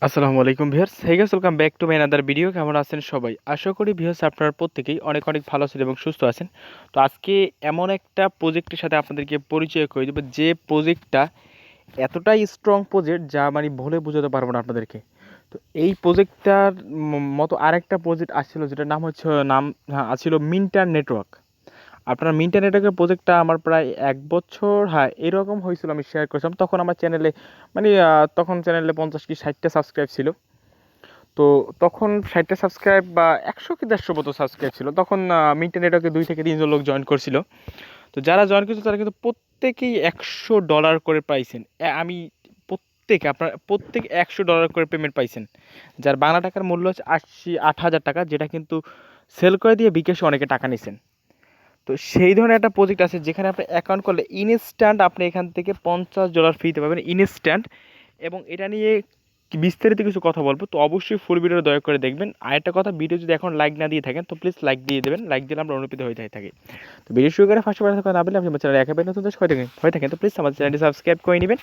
আসসালামু আলাইকুম viewers, hey guys, welcome back to my another video. কেমন আছেন সবাই? আশা করি ভিউয়ার্স আপনারা প্রত্যেকেই অনেক অনেক ভালো আছেন এবং সুস্থ আছেন। তো আজকে এমন একটা প্রজেক্টের সাথে আপনাদেরকে পরিচয় করে দেব, যে প্রজেক্টটা এতটাই স্ট্রং প্রজেক্ট যা মানে বলে বোঝাতে পারবো না আপনাদেরকে। তো এই প্রজেক্টটার মতো আরেকটা প্রজেক্ট আসছিল, যেটার নাম হচ্ছে আছিল মিন্টার নেটওয়ার্ক। আপনার মিন্টার নেটওয়ার্কের প্রজেক্টটা আমার প্রায় ১ বছর, হ্যাঁ, এরকম হয়েছিল। আমি শেয়ার করেছিলাম তখন আমার চ্যানেলে, মানে তখন চ্যানেলে ৫০ কি ৬০টা সাবস্ক্রাইব ছিল। তো তখন ৬০টা সাবস্ক্রাইব বা ১০০ কি ১৫০ মতো সাবস্ক্রাইব ছিল। তখন মিন্টার নেটওয়ার্কে ২ থেকে ৩ জন লোক জয়েন করছিল। তো যারা জয়েন করেছিল তারা কিন্তু প্রত্যেকেই $১০০ করে পাইছেন। আমি আপনার প্রত্যেকে $১০০ করে পেমেন্ট পাইছেন, যার বাংলা টাকার মূল্য হচ্ছে ৮,০০০ টাকা, যেটা কিন্তু সেল করে দিয়ে বিকাশে অনেকে টাকা নিছেন। তো সেই ধরনের একটা প্রজেক্ট আছে যেখানে আপনি অ্যাকাউন্ট করলে ইনস্ট্যান্ট আপনি এখান থেকে $৫০ ফ্রিতে পাবেন, ইনস্ট্যান্ট। এবং এটা নিয়ে বিস্তারিত কিছু কথা বলবো, তো অবশ্যই ফুল ভিডিও দয়া করে দেখবেন। আরেকটা কথা, ভিডিও যদি এখন লাইক না দিয়ে থাকেন তো প্লিজ লাইক দিয়ে দেবেন, লাইক দিলে আমরা অনুপ্রেরিত হয়ে থাকি। তো ভিডিও শুরু করে ফার্স্ট কথা না বলে আপনি আমার চ্যানেল একেবারে নতুন হয়ে থাকেন তো প্লিজ আমার চ্যানেলটি সাবস্ক্রাইব করে নেবেন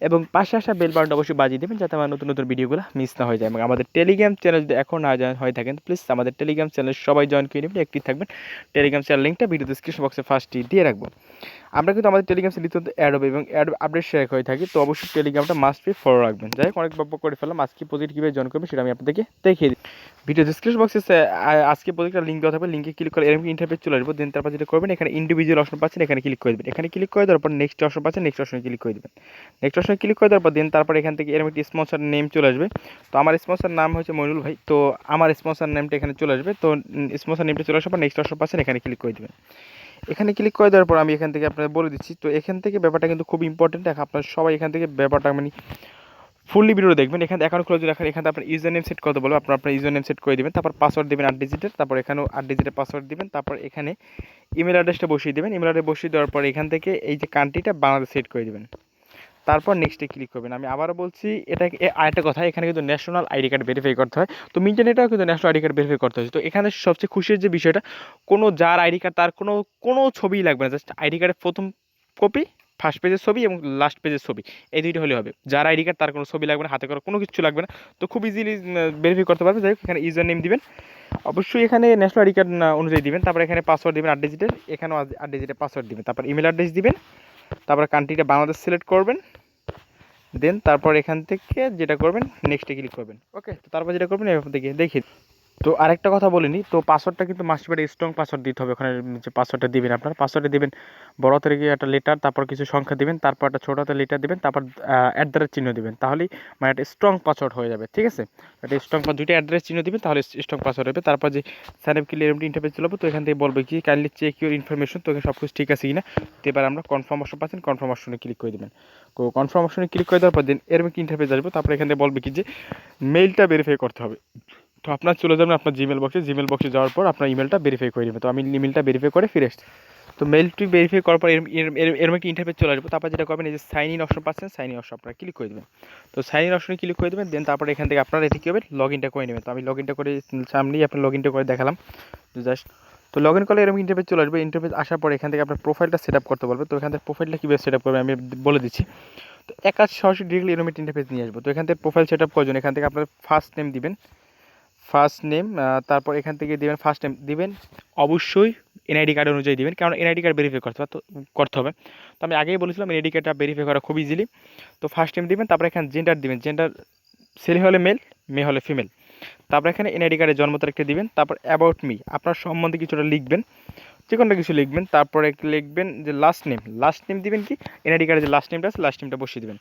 এবং পাশে আসা বেল বাটনটা অবশ্যই বাজিয়ে দেবেন, যাতে আমার নতুন নতুন ভিডিওগুলো মিস না হয়ে যায়। এবং আমাদের টেলিগ্রাম চ্যানেল যদি এখন না জয়েন হয়ে থাকেন তো প্লিজ আমাদের টেলিগ্রাম চ্যানেল সবাই জয়েন করে নেবেন, অ্যাক্টিভ থাকবেন। টেলিগ্রাম চ্যানেল লিঙ্কটা ভিডিও ডিসক্রিপশন বক্সে ফার্স্টই দিয়ে রাখবো। আমরা কিন্তু আমাদের টেলিগ্রাম চ্যানেল নিত্যন্ত অ্যাড হবে এবং অ্যাড আপডেট শেয়ার হয়ে থাকি, তো অবশ্যই টেলিগ্রামটা মাস্ট বি ফলো রাখবেন। যাই হোক, অনেক বক্তব্য করে ফেললাম। আজকে প্রজেক্ট কীভাবে জয়েন করবে সেটা আমি আপনাদেরকে দেখিয়ে দিই। ভিডিও ডিসক্রিপশন বক্সে আজকে প্রজেক্টটা লিঙ্ক দেওয়া থাকবে, লিঙ্কে ক্লিক করে এরকম ইন্টারফেস চলে আসবো। দেন তারপর যেটা করবেন, এখানে ইন্ডিভিজুয়াল অপশন পাচ্ছেন, এখানে ক্লিক করে দেবেন। এখানে ক্লিক করে দেওয়ার পর নেক্সট অপশন পাচ্ছেন, নেক্সট অপশনে ক্লিক করে দেবেন। নেক্সট অপশনে ক্লিক করে দেওয়ার পর দেন তারপর এখান থেকে এরকম একটি স্পন্সর নেম চলে আসবে। তো আমার স্পন্সর নাম হচ্ছে মইনুল ভাই, তো আমার স্পন্সর নেমটা এখানে চলে আসবে। তো স্পন্সর নেমটা চলে আসার পর নেক্সট অপশন পাচ্ছেন, এখানে ক্লিক করে দেবেন। এখানে ক্লিক করে দেওয়ার পর আমি এখান থেকে আপনাদের বলে দিচ্ছি। তো এখান থেকে ব্যাপারটা কিন্তু খুব ইম্পর্টেন্ট, আপনারা সবাই এখান থেকে ব্যাপারটা মানে ফুললি ভিডিও দেখবেন। এখানে অ্যাকাউন্ট খুলে যদি রাখেন, এখানে আপনার ইউজার নেম সেট করতে বলবো, আপনার ইউজার নেম সেট করে দেবেন। তারপর পাসওয়ার্ড দেবেন ৮ ডিজিটের, তারপর এখানেও ৮ ডিজিটের পাসওয়ার্ড দিবেন। তারপর এখানে ইমেল অ্যাড্রেসটা বসিয়ে দেবেন। ইমেল অ্যাড্রেস বসিয়ে দেওয়ার পর এখান থেকে এই যে কান্ট্রিটা বাংলাদেশ সেট করে দেবেন। তারপর নেক্সটে ক্লিক করবেন। আমি আবারও বলছি, এটা আরেকটা কথা, এখানে কিন্তু ন্যাশনাল আইডি কার্ড ভেরিফাই করতে হয়। তো মিন্টারনেটেও কিন্তু ন্যাশনাল আইডি কার্ড ভেরিফাই করতে হয়। তো এখানে সবচেয়ে খুশির যে বিষয়টা, কোনো যার আইডি কার্ড তার কোনো ছবিই লাগবে না, জাস্ট আইডি কার্ডের প্রথম কপি, ফার্স্ট পেজের ছবি এবং লাস্ট পেজের ছবি, এই দুইটা হলে হবে। যার আইডি কার্ড তার কোনো ছবি লাগবে না, হাতে করা কোনো কিছু লাগবে না, তো খুব ইজিলি ভেরিফাই করতে পারবে। যাই হোক, এখানে ইউজার নেম দিবেন, অবশ্যই এখানে ন্যাশনাল আইডি কার্ড অনুযায়ী দিবেন। তারপর এখানে পাসওয়ার্ড দিবেন ৮ ডিজিটের, এখানেও ৮ ডিজিটের পাসওয়ার্ড দিবেন। তারপর ইমেল অ্যাড্রেস দিবেন, তারপর কান্ট্রিটা বাংলাদেশ সিলেক্ট করবেন। দেন তারপর এখান থেকে যেটা করবেন, নেক্সটে ক্লিক করবেন। ওকে, তো তারপর যেটা করবেন এখান থেকে দেখি। তো আরেকটা কথা বলিনি, তো পাসওয়ার্ডটা কিন্তু মাস্ট বি স্ট্রং পাসওয়ার্ড দিতে হবে। ওখানে যে পাসওয়ার্ডটা দিবেন, আপনার পাসওয়ার্ডে দিবেন বড় হাতের গিয়ে একটা লেটার, তারপর কিছু সংখ্যা দিবেন, তারপর একটা ছোটো হাতের লেটার দিবেন, তারপর অ্যাড্রেস চিহ্ন দিবেন, তাহলেই মানে একটা স্ট্রং পাসওয়ার্ড হয়ে যাবে। ঠিক আছে, একটা স্ট্রং দুইটা অ্যাড্রেস চিহ্ন দিবেন, তাহলে স্ট্রং পাসওয়ার্ড হবে। তারপর যে সাইন আপ ক্লিয়ার ইন্টারফেস চলবে, তো এখান থেকে বলবে কি কাইন্ডলি চেক ইউর ইনফরমেশন, তো এখানে সব কিছু ঠিক আছে কিনা। তো এবার আমরা কনফার্ম অপশন পাচ্ছেন, কনফার্ম অপশনে ক্লিক করে দেবেন। তো কনফার্ম অপশনে ক্লিক করে দেওয়ার পর দেন এরকম কি ইন্টারফেস আসবে। তারপর এখান থেকে বলবে কি যে মেইলটা ভেরিফাই করতে হবে। তো আপনার চলে যাবেন আপনার জিমেল বক্সে যাওয়ার পর আপনার ইমেলটা ভেরিফাই করে নেবেন। তো আমি ইমেলটা ভেরিফাই করে ফিরে এসেছি। তো মেলটি ভেরিফাই করার পর এরকম একটা ইন্টারফেস চলে আসবে। তারপর যেটা করবেন, এই যে সাইন ইন অপশন পাচ্ছেন, সাইন ইন অপশন আপনারা ক্লিক করে দেবেন। তো সাইন ইন অপশনে ক্লিক করে দেবেন, দেন তারপর এখান থেকে আপনারা এটি কী হবে, লগ ইনটা করে নেবেন। তো আমি লগ ইনটা করে সামনেই আপনার লগ ইনটা করে দেখালাম জাস্ট। তো লগ ইন করলে এরকম ইন্টারফেস চলে আসবে। ইন্টারফেস আসার পর এখান থেকে আপনার প্রোফাইলটা সেট আপ করতে বলবে। তো এখান থেকে প্রোফাইলটা কীভাবে সেট আপ করবে আমি বলে দিচ্ছি। তো সরাসরি ডিরেক্টলি এরকম ইন্টারফেস নিয়ে আসবো। তো এখান থেকে প্রোফাইল সেট আপ করার জন্য এখান থেকে আপনার ফার্স্ট নেম দিবেন, ফার্স্ট নেম, তারপর এখান থেকে দেবেন ফার্স্ট নেম দিবেন, অবশ্যই এনআইডি কার্ড অনুযায়ী দিবেন, কারণ এনআইডি কার্ড ভেরিফাই করতে হবে। তো আমি আগেই বলেছিলাম এনআইডি কার্ডটা ভেরিফাই করা খুব ইজিলি। তো ফার্স্ট নেম দিবেন, তারপর এখানে জেন্ডার দিবেন, জেন্ডার ছেলে হলে মেল, মেয়ে হলে ফিমেল। তারপর এখানে এনআইডি কার্ডের জন্ম তারিখটা দিবেন। তারপর অ্যাবাউট মি, আপনার সম্বন্ধে কিছুটা লিখবেন, যে কোনো কিছু লিখবেন। তারপরে লিখবেন যে লাস্ট নেম দিবেন কি, এনআইডি কার্ডের যে লাস্ট নেমটা আছে লাস্ট নেমটা বসিয়ে দেবেন।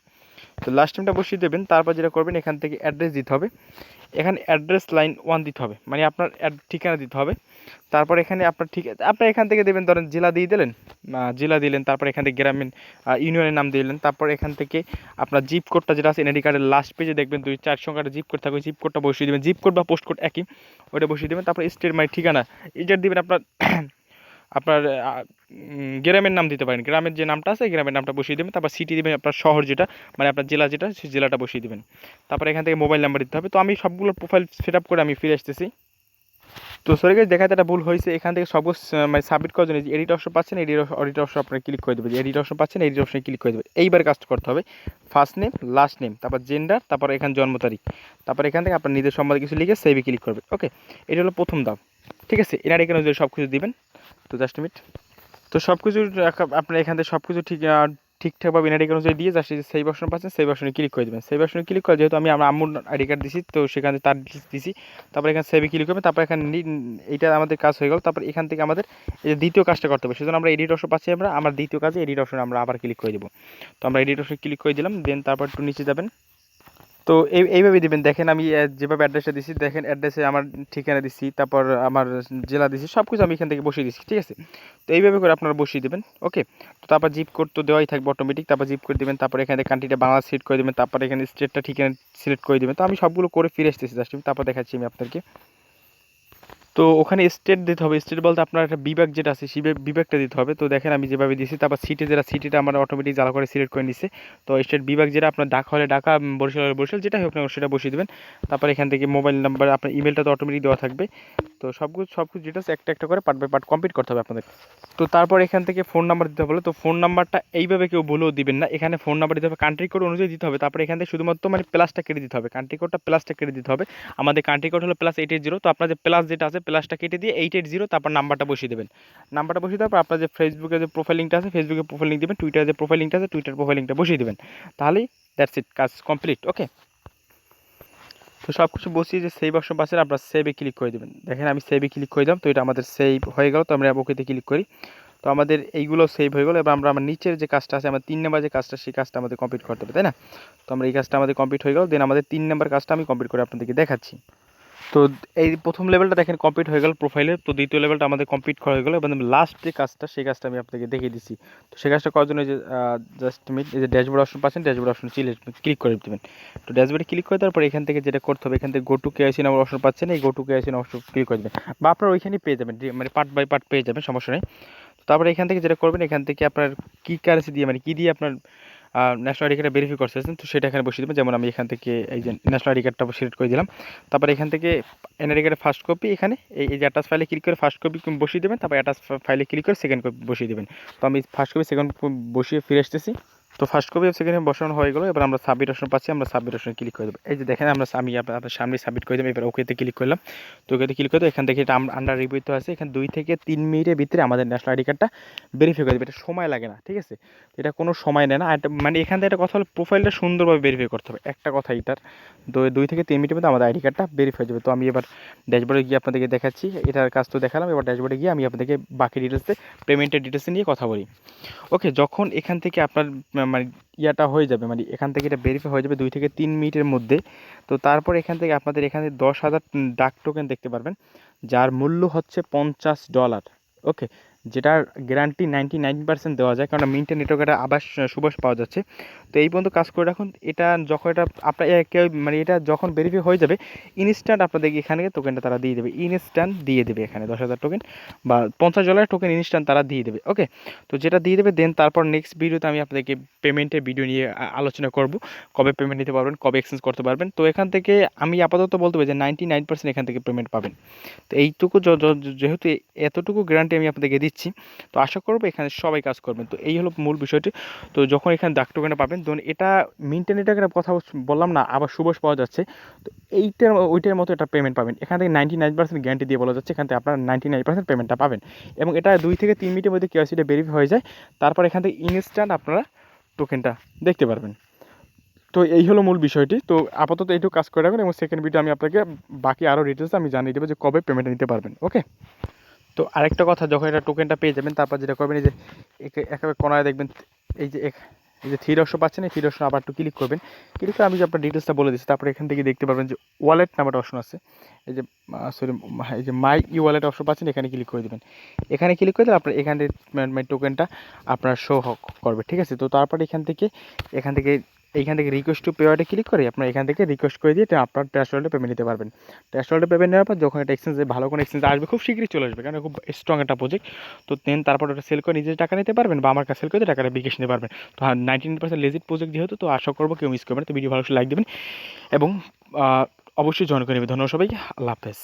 তো লাস্ট নেমটা বসিয়ে দেবেন। তারপর যেটা করবেন, এখান থেকে অ্যাড্রেস দিতে হবে। এখানে অ্যাড্রেস লাইন 1 দিতে হবে, মানে আপনার ঠিকানা দিতে হবে। তারপর এখানে আপনার এখান থেকে দেবেন, ধরেন জেলা দিয়ে দিলেন, জেলা দিলেন। তারপর এখান থেকে গ্রামীণ ইউনিয়নের নাম দিলেন। তারপর এখান থেকে আপনার জিপ কোডটা যেটা আছে এনআইডি কার্ডের লাস্ট পেজে দেখবেন 2-4 সংখ্যাটা জিপ কোড থাকবে, জিপ কোডটা বসিয়ে দেবেন। জিপ কোড বা পোস্ট কোড একই, ওইটা বসিয়ে দেবেন। তারপর স্টেট মানে ঠিকানা, এটা দিবেন আপনার আপনার গ্রামের নাম দিতে পারেন, গ্রামের যে নামটা আছে গ্রামের নামটা বসিয়ে দেবেন। তারপর সিটি দেবেন, আপনার শহর যেটা মানে আপনার জেলা যেটা সেই জেলাটা বসিয়ে দেবেন। তারপর এখান থেকে মোবাইল নাম্বার দিতে হবে। তো আমি সবগুলো প্রোফাইল সেট আপ করে আমি ফিরে আসতেছি। তো সরি গাইস, দেখাতে একটা ভুল হয়েছে। এখান থেকে সব মানে সাবমিট করার জন্য এডিট অপশন পাচ্ছেন, এডিট অপশন আপনারা ক্লিক করে দেবেন। এডিট অপশন পাচ্ছেন, এডিট অপশনে ক্লিক করে দেবেন। এইবার কাজ করতে হবে ফার্স্ট নেম, লাস্ট নেম, তারপর জেন্ডার, তারপর এখানে জন্ম তারিখ, তারপর এখান থেকে আপনার নিজের সম্বন্ধে কিছু লিখে সেভে ক্লিক করবেন। ওকে, এটা হলো প্রথম ধাপ। ঠিক আছে, এনার এখানে সব কিছু দিবেন। তো জাস্ট মিনিট। তো সব কিছু আপনার এখান থেকে সব কিছু ঠিকঠাকভাবে এনআইডি কার্ড অনুযায়ী দিয়ে জাস্ট সেই অপশন পাচ্ছেন, সেই অপশনে ক্লিক করে দেবেন। সেই অপশনে ক্লিক করে, যেহেতু আমি আমার আম্মুর আইডি কার্ড দিছি, তো সেখানে তার দিছি। তারপর এখানে সেভে ক্লিক করবেন। তারপর এখানে এইটা আমাদের কাজ হয়ে গেল। তারপর এখান থেকে আমাদের এই যে দ্বিতীয় কাজটা করতে হবে, সেজন্য আমরা এডিট অপশন পাচ্ছি। আমরা আমার দ্বিতীয় কাজে এডিট অপশনে আমরা আবার ক্লিক করে দেবো। তো আমরা এডিট অপশনে ক্লিক করে দিলাম। দেন তারপর একটু নিচে যাবেন। তো এইভাবে দিবেন। দেখেন আমি যেভাবে অ্যাড্রেসটা দিছি, দেখেন অ্যাড্রেসে আমার ঠিকানা দিছি, তারপর আমার জেলা দিছি, সব কিছু আমি এখান থেকে বসিয়ে দিচ্ছি। ঠিক আছে, তো এইভাবে করে আপনারা বসিয়ে দেবেন। ওকে, তো তারপর জিপ কোড তো দেওয়াই থাকবে অটোমেটিক। তারপর জিপ করে দেবেন। তারপর এখানে কান্ট্রিটা বাংলা সিলেক্ট করে দেবেন। তারপর এখানে স্টেটটা ঠিকানা সিলেক্ট করে দেবেন। তো আমি সবগুলো করে ফিরে আসতেছি জাস্ট, তারপর দেখাচ্ছি আমি আপনাদেরকে। তো ওখানে স্টেট দিতে হবে। স্টেট বলতে আপনার একটা বিভাগ যেটা আছে সেই বিভাগটা দিতে হবে। তো দেখেন আমি যেভাবে দিয়েছি। তারপর সিটিটা আমার অটোমেটিক জ্বালা করে সিলেক্ট করে নিচ্ছে। তো স্টেট বিভাগ যেটা আপনার ঢাকা হলে ঢাকা, বরিশাল হলে বরিশাল, যেটা হোক না সেটা বসিয়ে দেবেন। তারপর এখান থেকে মোবাইল নাম্বার, আপনার ইমেলটা তো অটোমেটিক দেওয়া থাকবে। তো সব কিছু ডিটেলস একটা একটা করে পার্ট বাই পার্ট কমপ্লিট করতে হবে আপনাদের। তো তারপর এখান থেকে ফোন নাম্বার দিতে হবে। তো ফোন নাম্বারটা এইভাবে কেউ বলেও দিবেন না, এখানে ফোন নাম্বার দিতে হবে, কান্ট্রি কোড অনুযায়ী দিতে হবে। তারপরে এখান থেকে শুধুমাত্র মানে প্লাসটা কেটে দিতে হবে, কান্ট্রি কোডটা প্লাসটা কেটে দিতে হবে। আমাদের কান্ট্রি কোড হলো +880। তো আপনার যে প্লাস যেটা আছে, প্লাসটা কেটে দিয়ে 880, তারপর নাম্বারটা বসিয়ে দেবেন। নাম্বারটা বসিয়ে দেওয়ার পর আপনার যে ফেসবুকে যে প্রোফাইল লিঙ্কটা আছে, ফেসবুকে প্রোফাইল লিঙ্ক দেবেন। টুইটারে যে প্রোফাইল লিঙ্কটা আছে, টুইটার প্রোফাইল লিঙ্কটা বসিয়ে দেবেন। তাহলেই দ্যাটস ইট, কাজ কমপ্লিট। ওকে, তো সব কিছু বসিয়ে যে সেভ অপশন পাচ্ছেন, আপনার সেভে ক্লিক করে দেবেন। দেখেন আমি সেভে ক্লিক করে দিলাম। তো এটা আমাদের সেভ হয়ে গেল। তো আমরা ওকেতে ক্লিক করি। তো আমাদের এইগুলো সেভ হয়ে গেলো। এবার আমার নিচের যে কাজটা আছে, আমার 3 নম্বর যে কাজটা, সেই কাজটা আমাদের কমপ্লিট করতে হবে, তাই না? তো আমরা এই কাজটা আমাদের কমপ্লিট হয়ে গেল। দেন আমাদের 3 নম্বর কাজটা আমি কমপ্লিট করে আপনাদেরকে দেখাচ্ছি। তো এই প্রথম লেভেলটা দেখেন কমপ্লিট হয়ে গেল প্রোফাইলে। তো দ্বিতীয় লেভেলটা আমাদের কমপ্লিট হয়ে গেলো। এবং লাস্ট যে কাজটা, সেই কাজটা আমি আপনাদেরকে দেখিয়ে দিচ্ছি। তো সেই কাজটা করার জন্য যে জাস্ট মিনিট, এই যে ড্যাশবোর্ড অপশন পাচ্ছেন, ড্যাশবোর্ড অপশন ক্লিক করে দেবেন। তো ড্যাশবোর্ডে ক্লিক করে দেওয়ার পর এখান থেকে যেটা করতে হবে, এখান থেকে go to KYC number option পাচ্ছেন, এই go to KYC option click করে দেবেন। বা আপনারা ওইখানেই পেয়ে যাবেন, মানে পার্ট বাই পার্ট পেয়ে যাবেন, সমস্যা নেই। তারপরে এখান থেকে যেটা করবেন, এখান থেকে আপনার কি কারেন্সি দিয়ে, মানে কী দিয়ে আপনার ন্যাশনাল আইডি কার্ডটা ভেরিফাই করতেছেন, তো সেটা এখানে বসিয়ে দেবেন। যেমন আমি এখান থেকে এই যে ন্যাশনাল আইডি কার্ডটা সিলেক্ট করে দিলাম। তারপর এখান থেকে এনআইডি কার্ডের ফার্স্ট কপি, এখানে এই যে অ্যাটাচ ফাইলে ক্লিক করে ফার্স্ট কপি বসিয়ে দেবেন। তারপর অ্যাটাচ ফাইলে ক্লিক করে সেকেন্ড কপি বসিয়ে দেবেন। তো আমি ফার্স্ট কপি সেকেন্ড কপি বসিয়ে ফিরে আসতেছি। তো ফার্স্ট কপি সেকেন্ড বসানো হয়ে গেলো। এবার আমরা সাবমিট অপশন পাচ্ছি, আমরা সাবমিট অপশনে ক্লিক করে দেবো। এই যে দেখেন আমি আপনার সামনে সাবমিট করে দেবো। এবার ওকেতে ক্লিক করলাম। তো ওকেতে ক্লিক করে এখান থেকে এটা আন্ডার রিভিউ তো আছে, এখানে 2 থেকে 3 মিনিটের ভিতরে আমাদের ন্যাশনাল আইডি কার্ডটা ভেরিফাই করে দেবে। এটা সময় লাগে না, ঠিক আছে? এটা কোনো সময় নেয় না। আর মানে এখান থেকে একটা কথা হলো, প্রোফাইলটা সুন্দরভাবে ভেরিফাই করতে হবে, একটা কথা এটার। 2 থেকে 3 মিনিটের মধ্যে আমাদের আইডি কার্ডটা ভেরিফাই হয়ে যাবে। তো আমি এবার ড্যাশবোর্ডে গিয়ে আপনাদেরকে দেখাচ্ছি। এটার কাজ তো দেখালাম। এবার ড্যাশবোর্ডে গিয়ে আমি আপনাদেরকে বাকি ডিটেলসে, পেমেন্টের ডিটেলসে নিয়ে কথা বলি। ওকে, যখন এখান থেকে আপনার মানে ইয়াটা হয়ে যাবে, মানে এখান থেকে এটা ভেরিফাই হয়ে যাবে 2 থেকে 3 মিনিটের মধ্যে। তো তারপর এখান থেকে আপনাদের এখানে 10,000 ডাক টোকেন দেখতে পারবেন, যার মূল্য হচ্ছে $50। ওকে, যেটার গ্যারান্টি 99% দেওয়া যায়, কারণ মিন্টের নেটওয়ার্ক একটা আবার সুবাস পাওয়া যাচ্ছে। তো এই পর্যন্ত কাজ করে রাখুন। এটা যখন এটা আপনার কেউ মানে এটা যখন ভেরিফাই হয়ে যাবে, ইনস্ট্যান্ট আপনাদের এখানে টোকেনটা তারা দিয়ে দেবে, ইনস্ট্যান্ট দিয়ে দেবে। এখানে 10,000 টোকেন বা $50 টোকেন ইনস্ট্যান্ট তারা দিয়ে দেবে। ওকে, তো যেটা দিয়ে দেবে, দেন তারপর নেক্সট ভিডিওতে আমি আপনাদেরকে পেমেন্টের ভিডিও নিয়ে আলোচনা করব, কবে পেমেন্ট নিতে পারবেন, কবে এক্সচেঞ্জ করতে পারবেন। তো এখান থেকে আমি আপাতত বলতে পারি যে 99% এখান থেকে পেমেন্ট পাবেন। তো এইটুকু যেহেতু এতটুকু গ্যারান্টি আমি আপনাদেরকে দিচ্ছি, তো আশা করবো এখানে সবাই কাজ করবেন। তো এই হলো মূল বিষয়টি। তো যখন এখানে ডাক টোকেনটা পাবেন, তখন এটা মিন্টের কথা বললাম না, আবার সুবাস পাওয়া যাচ্ছে। তো ওইটার মতো এটা পেমেন্ট পাবেন। এখান থেকে 99% গ্যারান্টি দিয়ে বলা যাচ্ছে, এখান থেকে আপনারা 99% পেমেন্টটা পাবেন। এবং এটা 2 থেকে 3 মিনিটের মধ্যে কেওয়াইসিটা ভেরিফাই হয়ে যায়। তারপর এখান থেকে ইনস্ট্যান্ট আপনারা টোকেনটা দেখতে পারবেন। তো এই হলো মূল বিষয়টি। তো আপাতত এইটুকু কাজ করে রাখবেন, এবং সেকেন্ড ভিডিও আমি আপনাকে বাকি আরও ডিটেলস আমি জানিয়ে দেবো যে কবে পেমেন্ট নিতে পারবেন। ওকে, তো আরেকটা কথা, যখন এটা টোকেনটা পেয়ে যাবেন, তারপর যেটা করবেন, এই যে একেবারে কোনায় দেখবেন এই যে এই যে থ্রি অপশন পাচ্ছেন, এই থ্রি অপশন আবার একটু ক্লিক করবেন। ক্লিক করে আমি যে আপনার ডিটেলসটা বলে দিচ্ছি, তারপরে এখান থেকে দেখতে পারবেন যে ওয়ালেট নাম্বার অপশন আছে। এই যে এই যে মাই ই ওয়ালেট অপশন পাচ্ছেন, এখানে ক্লিক করে দেবেন। এখানে ক্লিক করে দিলে আপনার এখানে টোকেনটা আপনার শো করবে, ঠিক আছে? তো তারপর এইখান থেকে রিকোয়েস্ট টু পেওয়ার্ডে ক্লিক করে আপনার এখান থেকে রিকোয়েস্ট করে দিয়ে আপনার ট্রাস্ট ওয়ালেটে পেমেন্ট নিতে পারবেন। ট্রাস্ট ওয়ালেটে পেমেন্ট নেওয়ার পর যখন এটা এক্সচেঞ্জে ভালো কোনো এক্সচেঞ্জ আসবে, খুব শীঘ্রই চলে আসবে, কারণ খুব স্ট্রং একটা প্রজেক্ট। তো দেন তারপর ওটা সেল করে নিজের টাকা নিতে পারবেন, বা আমার কাছে সেল করে টাকাটা বিকাশ নিতে পারবেন। তো 99% লেজিট প্রজেক্ট যেহেতু, তো আশা করবো কেউ মিস করবেন। তো ভিডিও ভালো লাইক দেবেন এবং অবশ্যই জয়েন করে নেবেন। ধন্যবাদ সবাইকে, আল্লাহ হাফেজ।